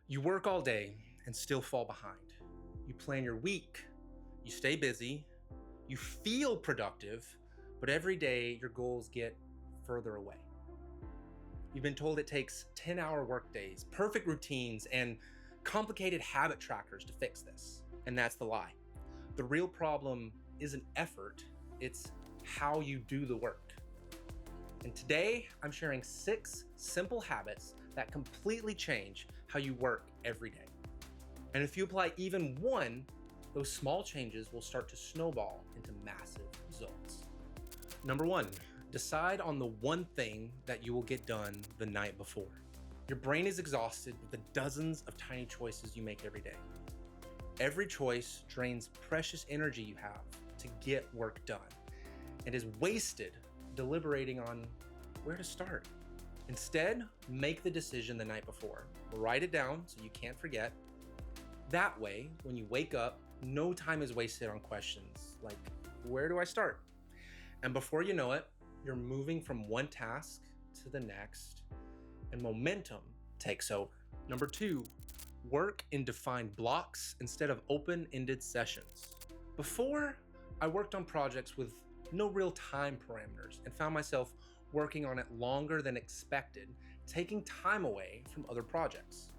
You work all day and still fall behind. You plan your week, you stay busy, you feel productive, but every day your goals get further away. You've been told it takes 10-hour workdays, perfect routines, and complicated habit trackers to fix this. And that's the lie. The real problem isn't effort, it's how you do the work. And today, I'm sharing 6 simple habits that completely change how you work every day. And if you apply even one, those small changes will start to snowball into massive results. Number 1, decide on the one thing that you will get done the night before. Your brain is exhausted with the dozens of tiny choices you make every day. Every choice drains precious energy you have to get work done and is wasted deliberating on where to start. Instead, make the decision the night before. Write it down so you can't forget. That way, when you wake up, no time is wasted on questions like, where do I start? And before you know it, you're moving from one task to the next, and momentum takes over. Number 2, work in defined blocks instead of open-ended sessions. Before, I worked on projects with no real time parameters and found myself working on it longer than expected, taking time away from other projects.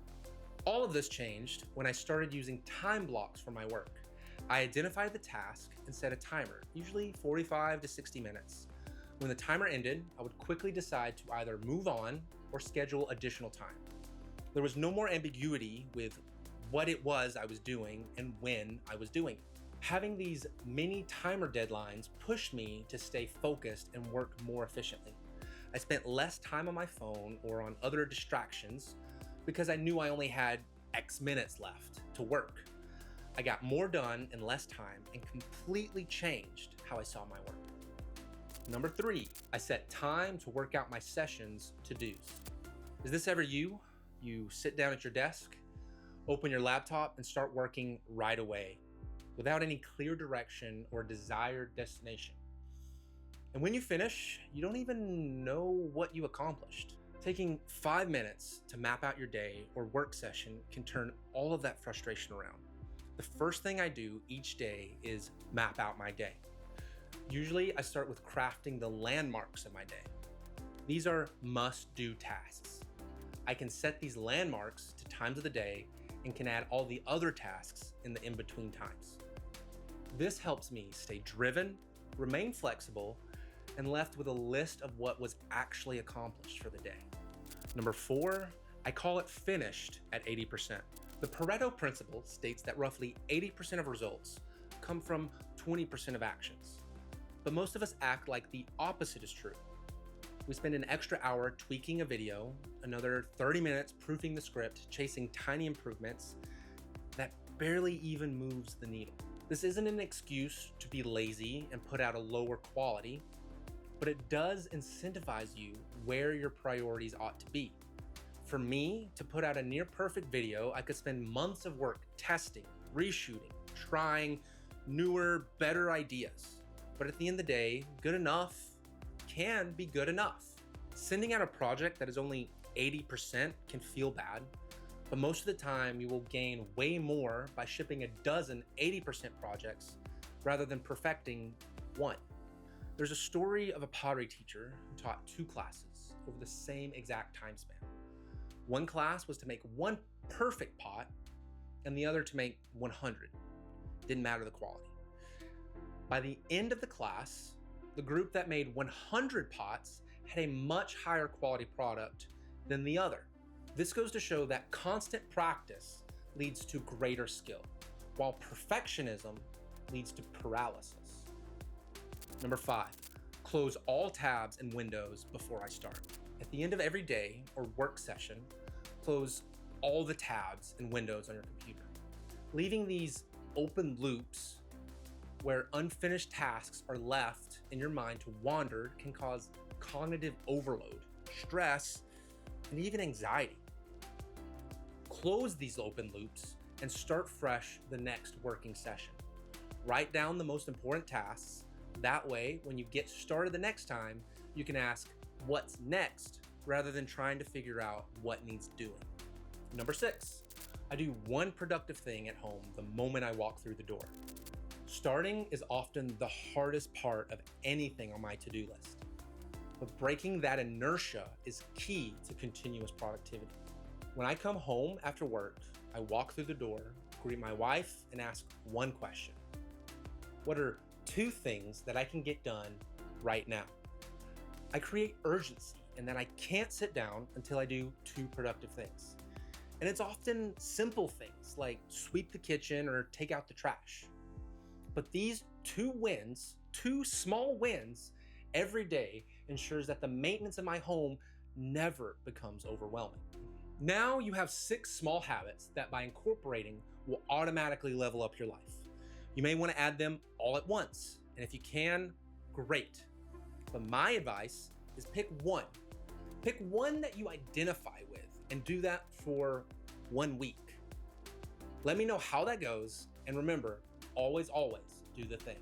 All of this changed when I started using time blocks for my work. I identified the task and set a timer, usually 45 to 60 minutes. When the timer ended, I would quickly decide to either move on or schedule additional time. There was no more ambiguity with what it was I was doing and when I was doing it. Having these mini timer deadlines pushed me to stay focused and work more efficiently. I spent less time on my phone or on other distractions because I knew I only had X minutes left to work. I got more done in less time and completely changed how I saw my work. Number 3, I set time to work out my sessions to-dos. Is this ever you? You sit down at your desk, open your laptop, and start working right away, without any clear direction or desired destination. And when you finish, you don't even know what you accomplished. Taking 5 minutes to map out your day or work session can turn all of that frustration around. The first thing I do each day is map out my day. Usually I start with crafting the landmarks of my day. These are must-do tasks. I can set these landmarks to times of the day and can add all the other tasks in the in-between times. This helps me stay driven, remain flexible, and left with a list of what was actually accomplished for the day. Number 4, I call it finished at 80%. The Pareto principle states that roughly 80% of results come from 20% of actions. But most of us act like the opposite is true. We spend an extra hour tweaking a video, another 30 minutes proofing the script, chasing tiny improvements that barely even moves the needle. This isn't an excuse to be lazy and put out a lower quality, but it does incentivize you where your priorities ought to be. For me, to put out a near perfect video, I could spend months of work testing, reshooting, trying newer, better ideas. But at the end of the day, good enough can be good enough. Sending out a project that is only 80% can feel bad, but most of the time you will gain way more by shipping a dozen 80% projects rather than perfecting one. There's a story of a pottery teacher who taught 2 classes over the same exact time span. One class was to make one perfect pot and the other to make 100. Didn't matter the quality. By the end of the class, the group that made 100 pots had a much higher quality product than the other. This goes to show that constant practice leads to greater skill, while perfectionism leads to paralysis. Number 5, close all tabs and windows before I start. At the end of every day or work session, close all the tabs and windows on your computer. Leaving these open loops where unfinished tasks are left in your mind to wander can cause cognitive overload, stress, and even anxiety. Close these open loops and start fresh the next working session. Write down the most important tasks. That way, when you get started the next time, you can ask, what's next, rather than trying to figure out what needs doing. Number 6, I do one productive thing at home the moment I walk through the door. Starting is often the hardest part of anything on my to-do list. But breaking that inertia is key to continuous productivity. When I come home after work, I walk through the door, greet my wife, and ask one question. What are 2 things that I can get done right now? I create urgency, and then I can't sit down until I do 2 productive things. And it's often simple things like sweep the kitchen or take out the trash. But these 2 wins, 2 small wins every day, ensures that the maintenance in my home never becomes overwhelming. Now you have 6 small habits that by incorporating will automatically level up your life. You may want to add them all at once, and if you can, great. But my advice is pick one. Pick one that you identify with and do that for 1 week. Let me know how that goes, and remember, always do the thing.